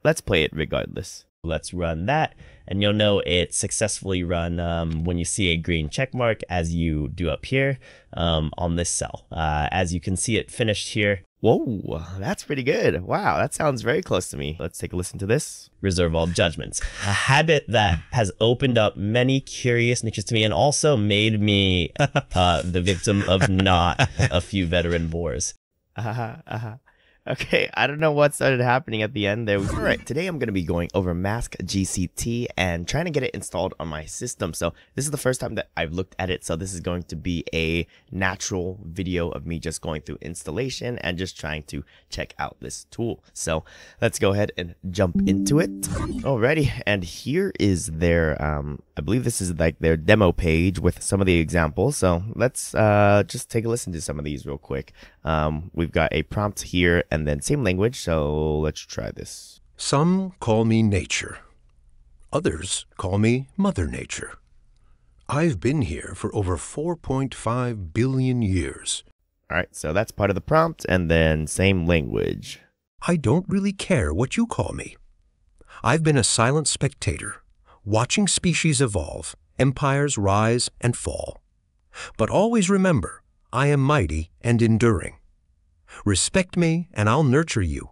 let's play it regardless. Let's run that, and you'll know it's successfully run when you see a green check mark, as you do up here on this cell. As you can see, it finished here. Whoa, that's pretty good. Wow, that sounds very close to me. Let's take a listen to this. Reserve all judgments. A habit that has opened up many curious niches to me and also made me the victim of not a few veteran bores. Okay, I don't know what started happening at the end there. All right, today I'm going to be going over MaskGCT and trying to get it installed on my system. So this is the first time that I've looked at it. So this is going to be a natural video of me just going through installation and just trying to check out this tool. So let's go ahead and jump into it. Alrighty, and here is their, I believe this is like their demo page with some of the examples. So let's just take a listen to some of these real quick. We've got a prompt here and then same language, so let's try this. Some call me nature. Others call me Mother Nature. I've been here for over 4.5 billion years. All right, so that's part of the prompt, and then same language. I don't really care what you call me. I've been a silent spectator, watching species evolve, empires rise and fall. But always remember, I am mighty and enduring. Respect me, and I'll nurture you.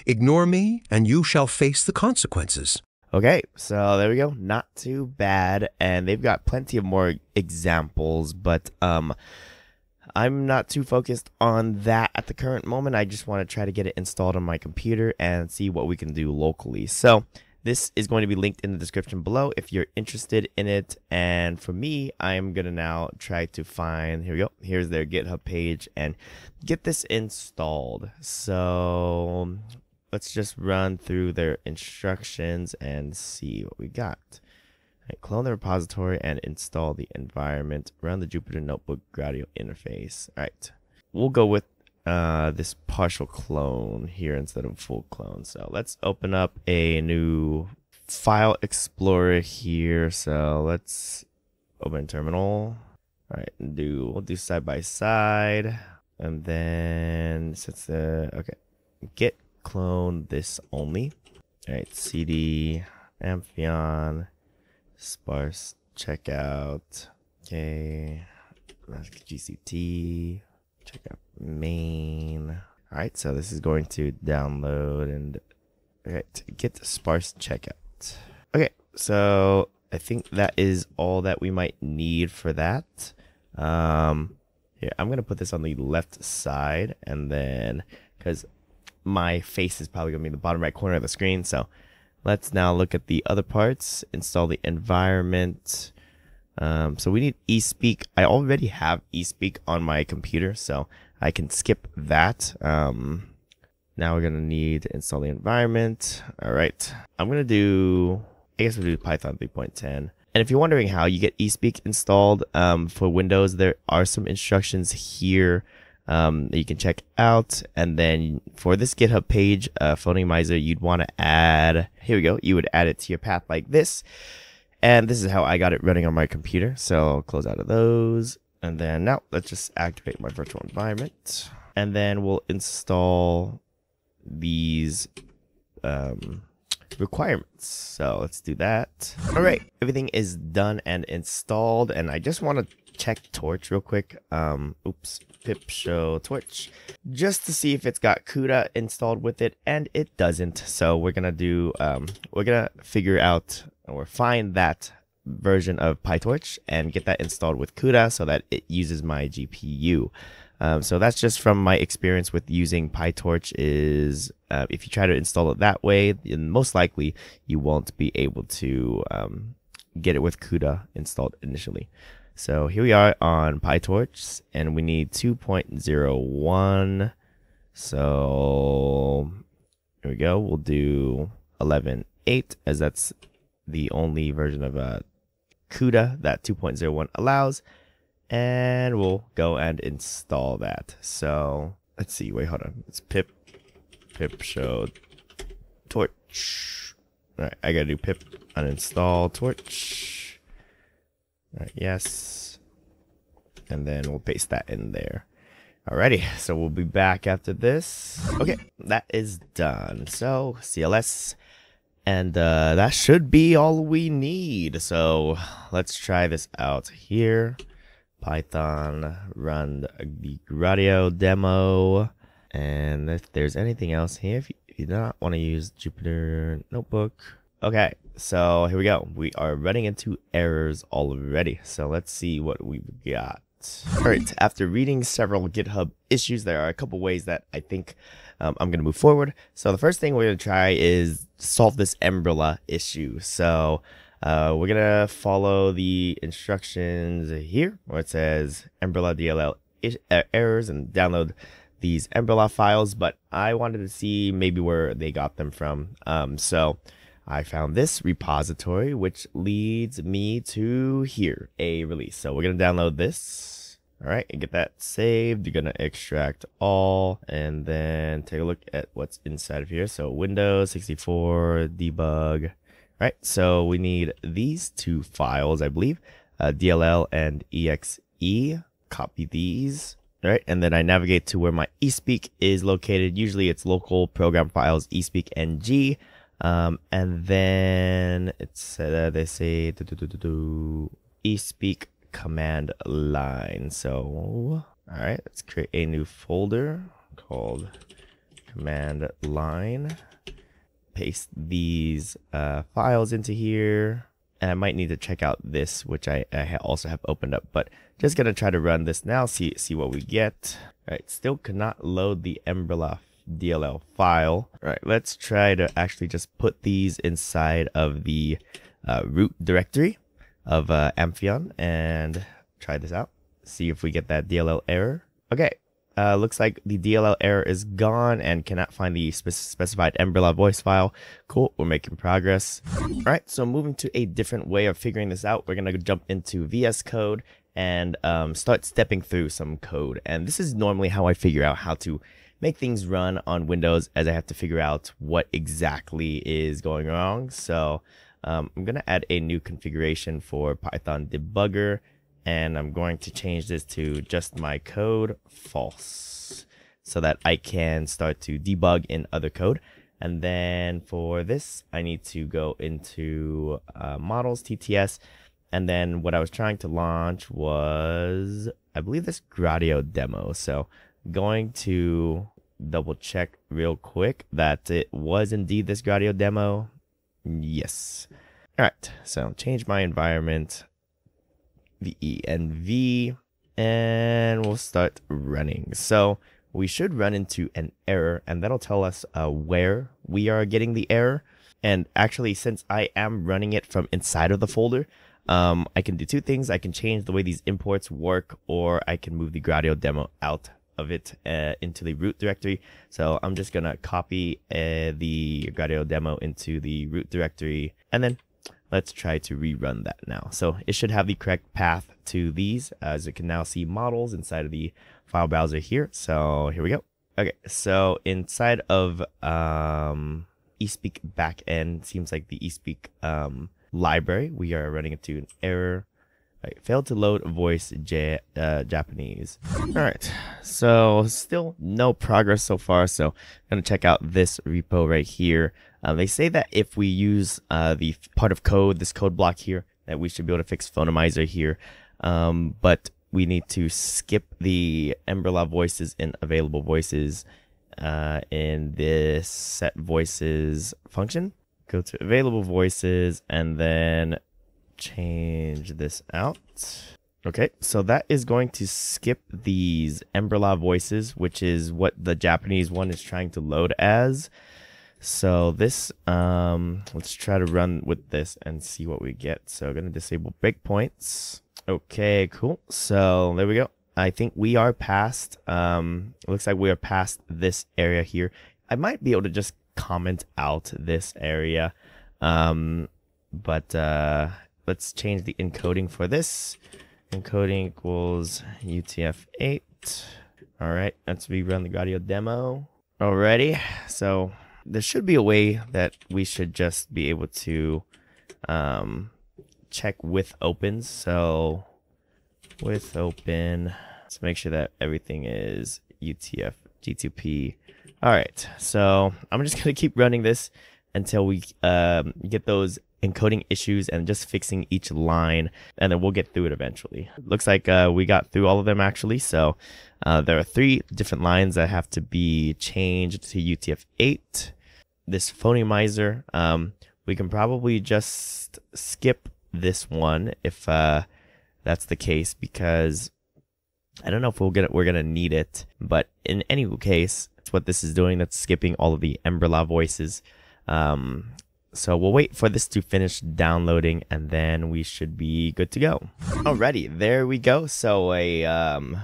Ignore me, and you shall face the consequences. Okay, so there we go. Not too bad. And they've got plenty of more examples, but I'm not too focused on that at the current moment. I just want to try to get it installed on my computer and see what we can do locally. So this is going to be linked in the description below if you're interested in it. And for me, I'm going to now try to find, here we go, here's their GitHub page and get this installed. So let's just run through their instructions and see what we got. All right, clone the repository and install the environment. Run the Jupyter Notebook Gradio interface. All right, we'll go with this partial clone here instead of full clone. So let's open up a new file explorer here. So let's open terminal. All right, we'll do side by side, and then since okay, git clone this only. All right, cd amphion sparse checkout. Okay, MaskGCT. Check out main. All right, so this is going to download and get sparse checkout. Okay, so I think that is all that we might need for that. Here, I'm gonna put this on the left side, and then because my face is probably gonna be in the bottom right corner of the screen, so let's now look at the other parts. Install the environment. So we need eSpeak. I already have eSpeak on my computer, so I can skip that. Now we're gonna need to install the environment. All right, I guess we'll do Python 3.10. And if you're wondering how you get eSpeak installed for Windows, there are some instructions here that you can check out. And then for this GitHub page, Phonemizer, you'd want to add, here we go, you would add it to your path like this. And this is how I got it running on my computer. So I'll close out of those. And then now let's just activate my virtual environment. And then we'll install these requirements. So let's do that. All right, everything is done and installed. And I just want to check Torch real quick. Pip show Torch just to see if it's got CUDA installed with it, and it doesn't. So we're gonna do we're gonna figure out or find that version of PyTorch and get that installed with CUDA so that it uses my GPU. So that's just from my experience with using PyTorch is if you try to install it that way, then most likely you won't be able to get it with CUDA installed initially. So here we are on PyTorch, and we need 2.01. So here we go. We'll do 11.8 as that's the only version of CUDA that 2.01 allows. And we'll go and install that. So let's see. Wait, hold on. It's pip show torch. All right, I gotta do pip uninstall torch. All right, yes. And then we'll paste that in there. Alrighty, so we'll be back after this. Okay, that is done. So CLS And that should be all we need. So let's try this out here. Python run the Gradio demo. And if there's anything else here, if you do not want to use Jupyter Notebook. Okay, so here we go. We are running into errors already. So let's see what we've got. All right, after reading several GitHub issues, there are a couple ways that I think I'm going to move forward. So the first thing we're going to try is solve this umbrella issue. So we're going to follow the instructions here where it says umbrella DLL errors and download these umbrella files. But I wanted to see maybe where they got them from. So I found this repository, which leads me to here, a release. So we're going to download this. All right, and get that saved. You're going to extract all and then take a look at what's inside of here. So Windows 64, debug. All right, so we need these two files, I believe, DLL and exe. Copy these. All right, and then I navigate to where my eSpeak is located. Usually it's local program files, eSpeak NG. And then it's they say eSpeak command line. So all right, let's create a new folder called command line. Paste these files into here, and I might need to check out this, which I also have opened up, but just gonna try to run this now, see what we get. All right, still cannot load the umbrella DLL file. All right, let's try to actually just put these inside of the root directory of Amphion and try this out. See if we get that DLL error. Okay, looks like the DLL error is gone and cannot find the specified umbrella voice file. Cool, we're making progress. All right, so moving to a different way of figuring this out, we're gonna jump into VS Code and start stepping through some code. And this is normally how I figure out how to make things run on Windows, as I have to figure out what exactly is going wrong. So I'm going to add a new configuration for Python debugger, and I'm going to change this to just my code false so that I can start to debug in other code. And then for this, I need to go into models, TTS, and then what I was trying to launch was, I believe, this Gradio demo. So going to double check real quick that it was indeed this Gradio demo. Yes. All right, so change my environment, venv, and we'll start running. So we should run into an error, and that'll tell us where we are getting the error. And actually, since I am running it from inside of the folder, I can do two things. I can change the way these imports work, or I can move the Gradio demo out of it into the root directory. So I'm just gonna copy the Gradio demo into the root directory, and then let's try to rerun that now. So it should have the correct path to these, as you can now see models inside of the file browser here. So here we go. Okay, so inside of eSpeak backend, seems like the eSpeak library, we are running into an error. Right, failed to load voice Japanese. All right, so still no progress so far. So I'm gonna check out this repo right here. They say that if we use the part of code, this code block here, that we should be able to fix phonomizer here. But we need to skip the umbrella voices and available voices in this set voices function. Go to available voices and then change this out. Okay, so that is going to skip these umbrella voices, which is what the Japanese one is trying to load as. So this, let's try to run with this and see what we get. So I'm going to disable breakpoints. Okay, cool. So there we go. I think we are past, looks like we are past this area here. I might be able to just comment out this area. But let's change the encoding for this. Encoding equals UTF-8. All right, let's rerun the Gradio demo. Alrighty, so there should be a way that we should just be able to check with opens. So with open, let's make sure that everything is UTF-G2P. All right, so I'm just gonna keep running this until we get those encoding issues and just fixing each line, and then we'll get through it eventually. Looks like we got through all of them actually. So there are 3 different lines that have to be changed to UTF-8. This phonemizer, we can probably just skip this one if that's the case, because I don't know if we're gonna need it. But in any case, that's what this is doing. That's skipping all of the Emberla voices. So we'll wait for this to finish downloading, and then we should be good to go. Alrighty, there we go. So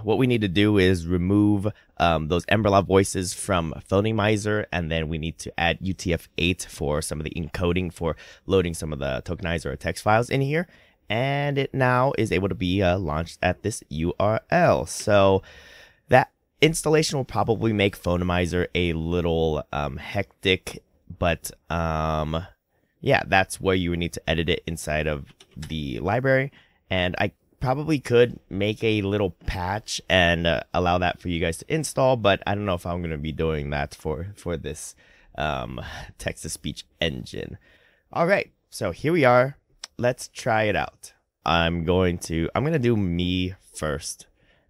what we need to do is remove those Emberla voices from Phonemizer, and then we need to add UTF-8 for some of the encoding for loading some of the tokenizer or text files in here. And it now is able to be launched at this URL. So that installation will probably make Phonemizer a little hectic, but yeah, that's where you would need to edit it inside of the library. And I probably could make a little patch and allow that for you guys to install, but I don't know if I'm going to be doing that for this text-to-speech engine. All right, so here we are. Let's try it out. I'm going to do me first,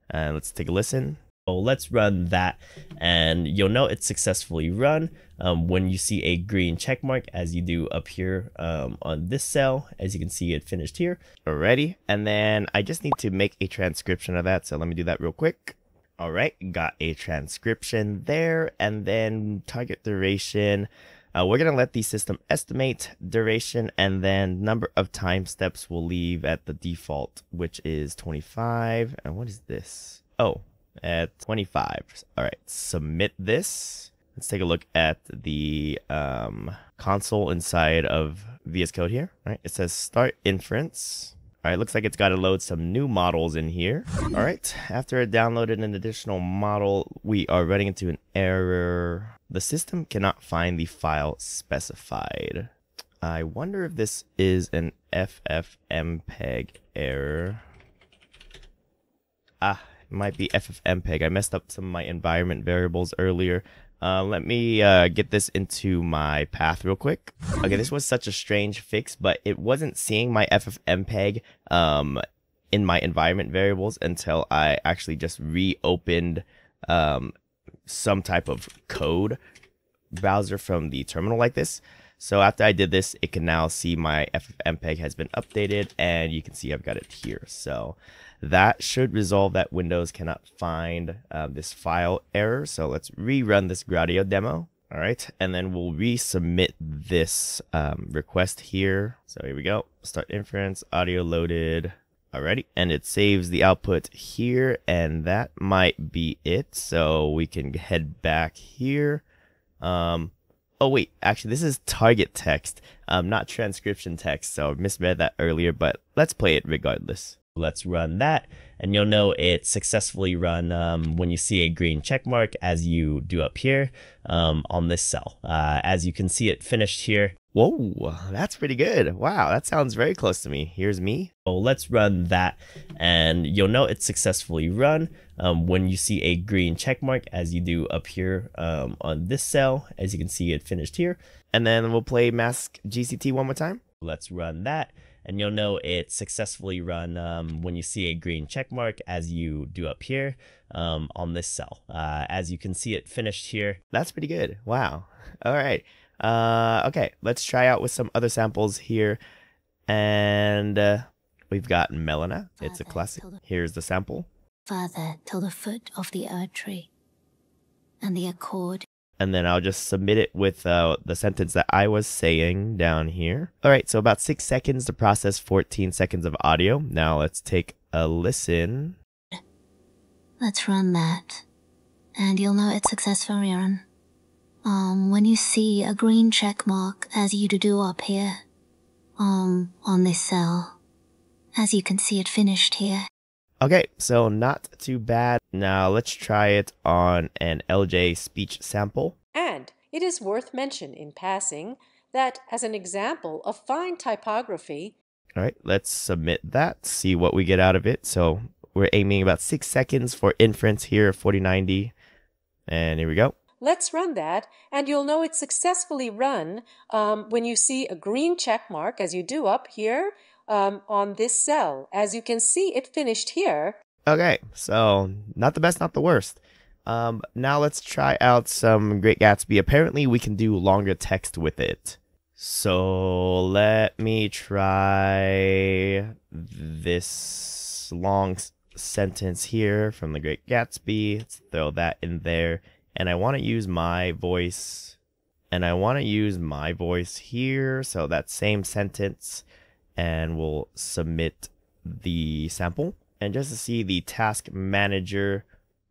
and let's take a listen. So let's run that, and you'll know it's successfully run when you see a green check mark, as you do up here on this cell. As you can see, it finished here already. And then I just need to make a transcription of that. So let me do that real quick. All right, got a transcription there. And then target duration. We're going to let the system estimate duration, and then number of time steps we'll leave at the default, which is 25. And what is this? Oh, at 25. All right, submit this. Let's take a look at the console inside of VS Code here. All right, it says start inference. All right, looks like it's got to load some new models in here. All right, after it downloaded an additional model, we are running into an error. The system cannot find the file specified. I wonder if this is an FFmpeg error. Ah, it might be FFmpeg. I messed up some of my environment variables earlier. Let me get this into my path real quick. Okay, this was such a strange fix, but it wasn't seeing my FFmpeg in my environment variables until I actually just reopened some type of code browser from the terminal like this. So after I did this, it can now see my FFmpeg has been updated, and you can see I've got it here. So that should resolve that Windows cannot find this file error. So let's rerun this Gradio demo. All right, and then we'll resubmit this request here. So here we go. Start inference, audio loaded. Alrighty, and it saves the output here, and that might be it. So we can head back here. Oh wait, actually this is target text, not transcription text. So I misread that earlier, but let's play it regardless. Let's run that, and you'll know it's successfully run when you see a green check mark, as you do up here on this cell. As you can see, it finished here. Whoa, that's pretty good. Wow, that sounds very close to me. Here's me. So let's run that, and you'll know it's successfully run when you see a green check mark, as you do up here on this cell. As you can see, it finished here. And then we'll play MaskGCT one more time. Let's run that, and you'll know it's successfully run when you see a green check mark, as you do up here on this cell. As you can see, it finished here. That's pretty good. Wow. All right. Okay, let's try out with some other samples here. And we've got Melina. It's a classic. Here's the sample. Further till the foot of the earth tree, and the accord. And then I'll just submit it with the sentence that I was saying down here. All right, so about 6 seconds to process 14 seconds of audio. Now let's take a listen. Let's run that, and you'll know it's successfully run. When you see a green check mark, as you do up here, on this cell, as you can see, it finished here. Okay, so not too bad. Now let's try it on an LJ speech sample. And it is worth mention in passing that as an example of fine typography. All right, let's submit that, see what we get out of it. So we're aiming about 6 seconds for inference here, 4090. And here we go. Let's run that, and you'll know it's successfully run when you see a green check mark, as you do up here on this cell. As you can see, it finished here. Okay, so not the best, not the worst. Now let's try out some Great Gatsby. Apparently we can do longer text with it. So let me try this long sentence here from the Great Gatsby. Let's throw that in there. And I want to use my voice. And I want to use my voice here. So that same sentence. And we'll submit the sample. And just to see the task manager.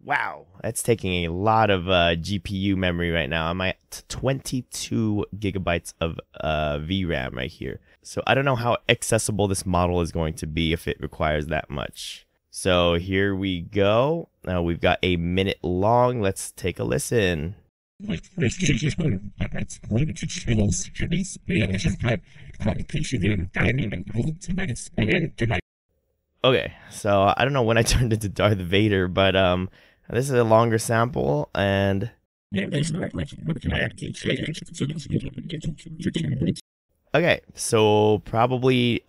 Wow, that's taking a lot of GPU memory right now. I'm at 22 gigabytes of VRAM right here. So I don't know how accessible this model is going to be if it requires that much. So here we go. Now we've got a minute long. Let's take a listen. Okay, so I don't know when I turned into Darth Vader, but this is a longer sample, and okay, so probably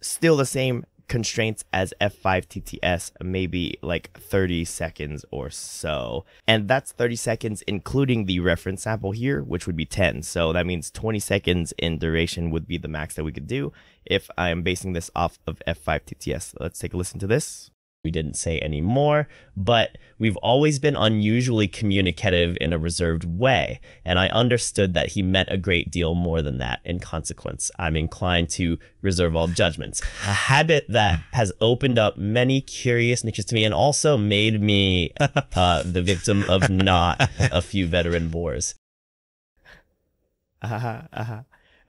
still the same constraints as F5 TTS, maybe like 30 seconds or so. And that's 30 seconds including the reference sample here, which would be 10. So that means 20 seconds in duration would be the max that we could do if I'm basing this off of F5 TTS. Let's take a listen to this. We didn't say any more, but we've always been unusually communicative in a reserved way, and I understood that he meant a great deal more than that. In consequence, I'm inclined to reserve all judgments, a habit that has opened up many curious niches to me and also made me the victim of not a few veteran bores.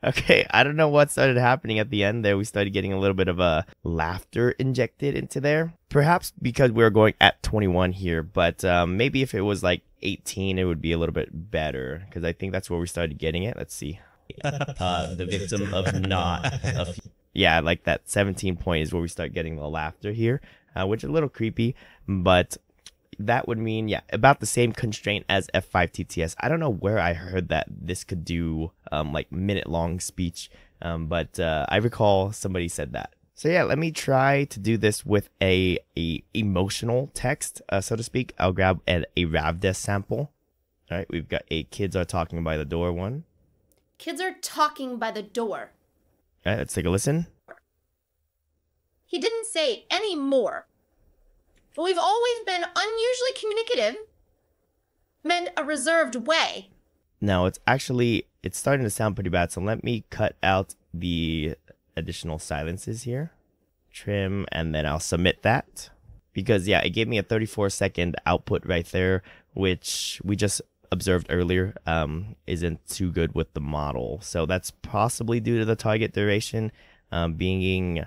Okay, I don't know what started happening at the end there. We started getting a little bit of a laughter injected into there. Perhaps because we were going at 21 here, but maybe if it was like 18, it would be a little bit better, because I think that's where we started getting it. Let's see. The victim of not a few. Yeah, like that 17 point is where we start getting the laughter here, which is a little creepy, but that would mean, yeah, about the same constraint as F5 TTS. I don't know where I heard that this could do like minute-long speech, but I recall somebody said that. So yeah, let me try to do this with a emotional text, so to speak. I'll grab a Ravdes sample. All right, we've got a kids are talking by the door one. Kids are talking by the door. All right, let's take a listen. He didn't say any more. But we've always been unusually communicative, meant a reserved way. Now it's starting to sound pretty bad, so let me cut out the additional silences here. Trim, and then I'll submit that. Because yeah, it gave me a 34-second output right there, which we just observed earlier isn't too good with the model. So that's possibly due to the target duration being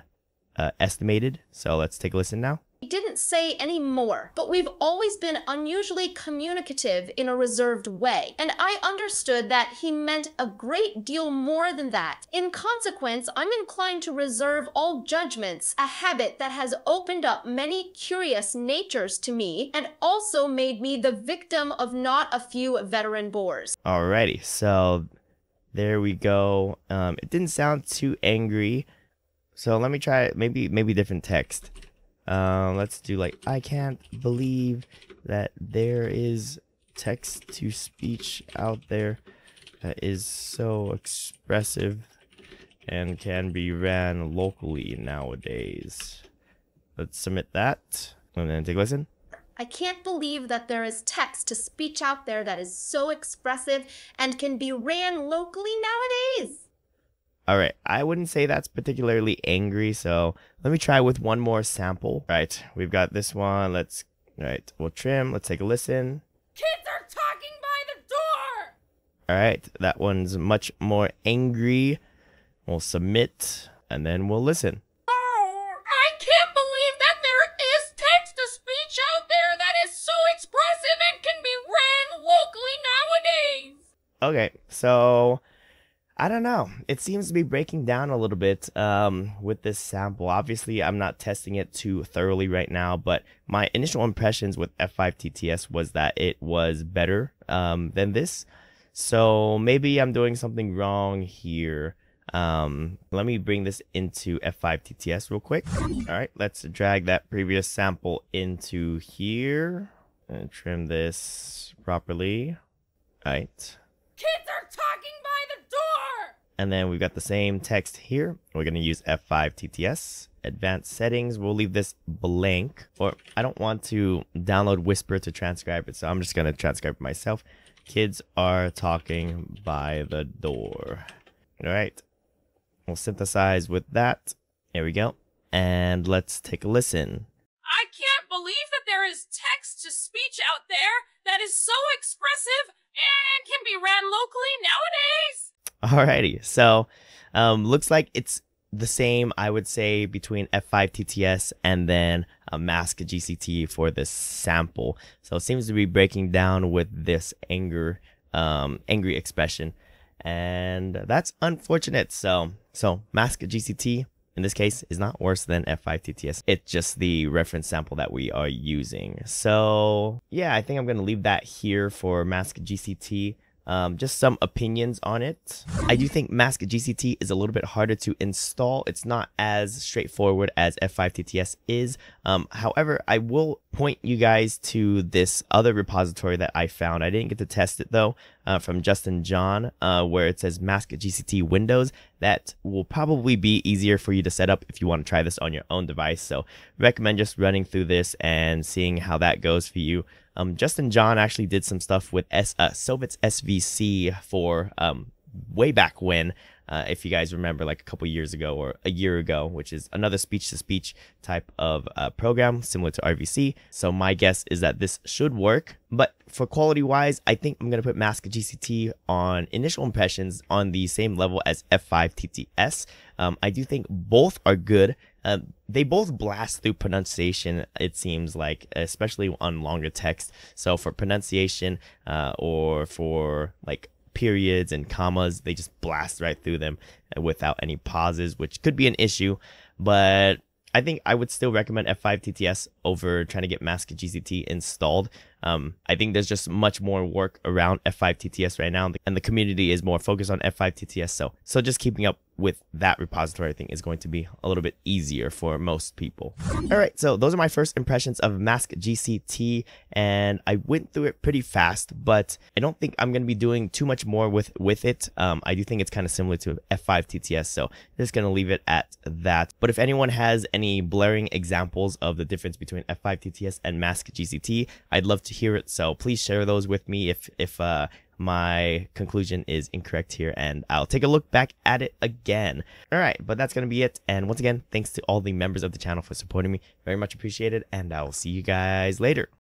estimated. So let's take a listen now. He didn't say any more, but we've always been unusually communicative in a reserved way, and I understood that he meant a great deal more than that. In consequence, I'm inclined to reserve all judgments, a habit that has opened up many curious natures to me, and also made me the victim of not a few veteran bores. Alrighty, so there we go. It didn't sound too angry, so let me try maybe different text. Let's do like, I can't believe that there is text-to-speech out there that is so expressive and can be ran locally nowadays. Let's submit that and then take a listen. I can't believe that there is text-to-speech out there that is so expressive and can be ran locally nowadays. All right, I wouldn't say that's particularly angry, so let me try with one more sample. All right, we've got this one. We'll trim. Let's take a listen. Kids are talking by the door! All right, that one's much more angry. We'll submit, and then we'll listen. Oh, I can't believe that there is text-to-speech out there that is so expressive and can be ran locally nowadays. Okay, so I don't know. It seems to be breaking down a little bit with this sample. Obviously, I'm not testing it too thoroughly right now, but my initial impressions with F5TTS was that it was better than this. So maybe I'm doing something wrong here. Let me bring this into F5TTS real quick. All right, let's drag that previous sample into here and trim this properly. All right. Kids are talking by the door! And then we've got the same text here. We're going to use F5TTS. Advanced settings. We'll leave this blank. Or I don't want to download Whisper to transcribe it, so I'm just going to transcribe it myself. Kids are talking by the door. All right. We'll synthesize with that. There we go. And let's take a listen. I can't believe that there is text-to-speech out there that is so expressive and can be ran locally nowadays. Alrighty, so looks like it's the same, I would say, between F5TTS and then MaskGCT for this sample. So it seems to be breaking down with this angry expression, and that's unfortunate. So MaskGCT in this case is not worse than F5TTS. It's just the reference sample that we are using. So yeah, I think I'm going to leave that here for MaskGCT. Just some opinions on it. I do think MaskGCT is a little bit harder to install. It's not as straightforward as F5TTS is. However, I will point you guys to this other repository that I found. I didn't get to test it though, from Justin John, where it says MaskGCT Windows. That will probably be easier for you to set up if you want to try this on your own device. So recommend just running through this and seeing how that goes for you. Justin John actually did some stuff with Sovit's SVC for way back when, if you guys remember, like a couple years ago or a year ago, which is another speech-to-speech type of program similar to RVC. So my guess is that this should work. But for quality-wise, I think I'm going to put MaskGCT on initial impressions on the same level as F5TTS. I do think both are good. They both blast through pronunciation, it seems like, especially on longer text. So for pronunciation or for like periods and commas, they just blast right through them without any pauses, which could be an issue. But I think I would still recommend F5TTS over trying to get MaskGCT installed. I think there's just much more work around F5TTS right now, and the community is more focused on F5TTS. So just keeping up with that repository, I think, is going to be a little bit easier for most people. All right, so those are my first impressions of MaskGCT, and I went through it pretty fast, but I don't think I'm going to be doing too much more with it. I do think it's kind of similar to F5TTS, so I'm just going to leave it at that. But if anyone has any blaring examples of the difference between F5TTS and MaskGCT, I'd love to hear it. So please share those with me if my conclusion is incorrect here, and I'll take a look back at it again. All right, but that's going to be it. And once again, thanks to all the members of the channel for supporting me. Very much appreciated, and I'll see you guys later.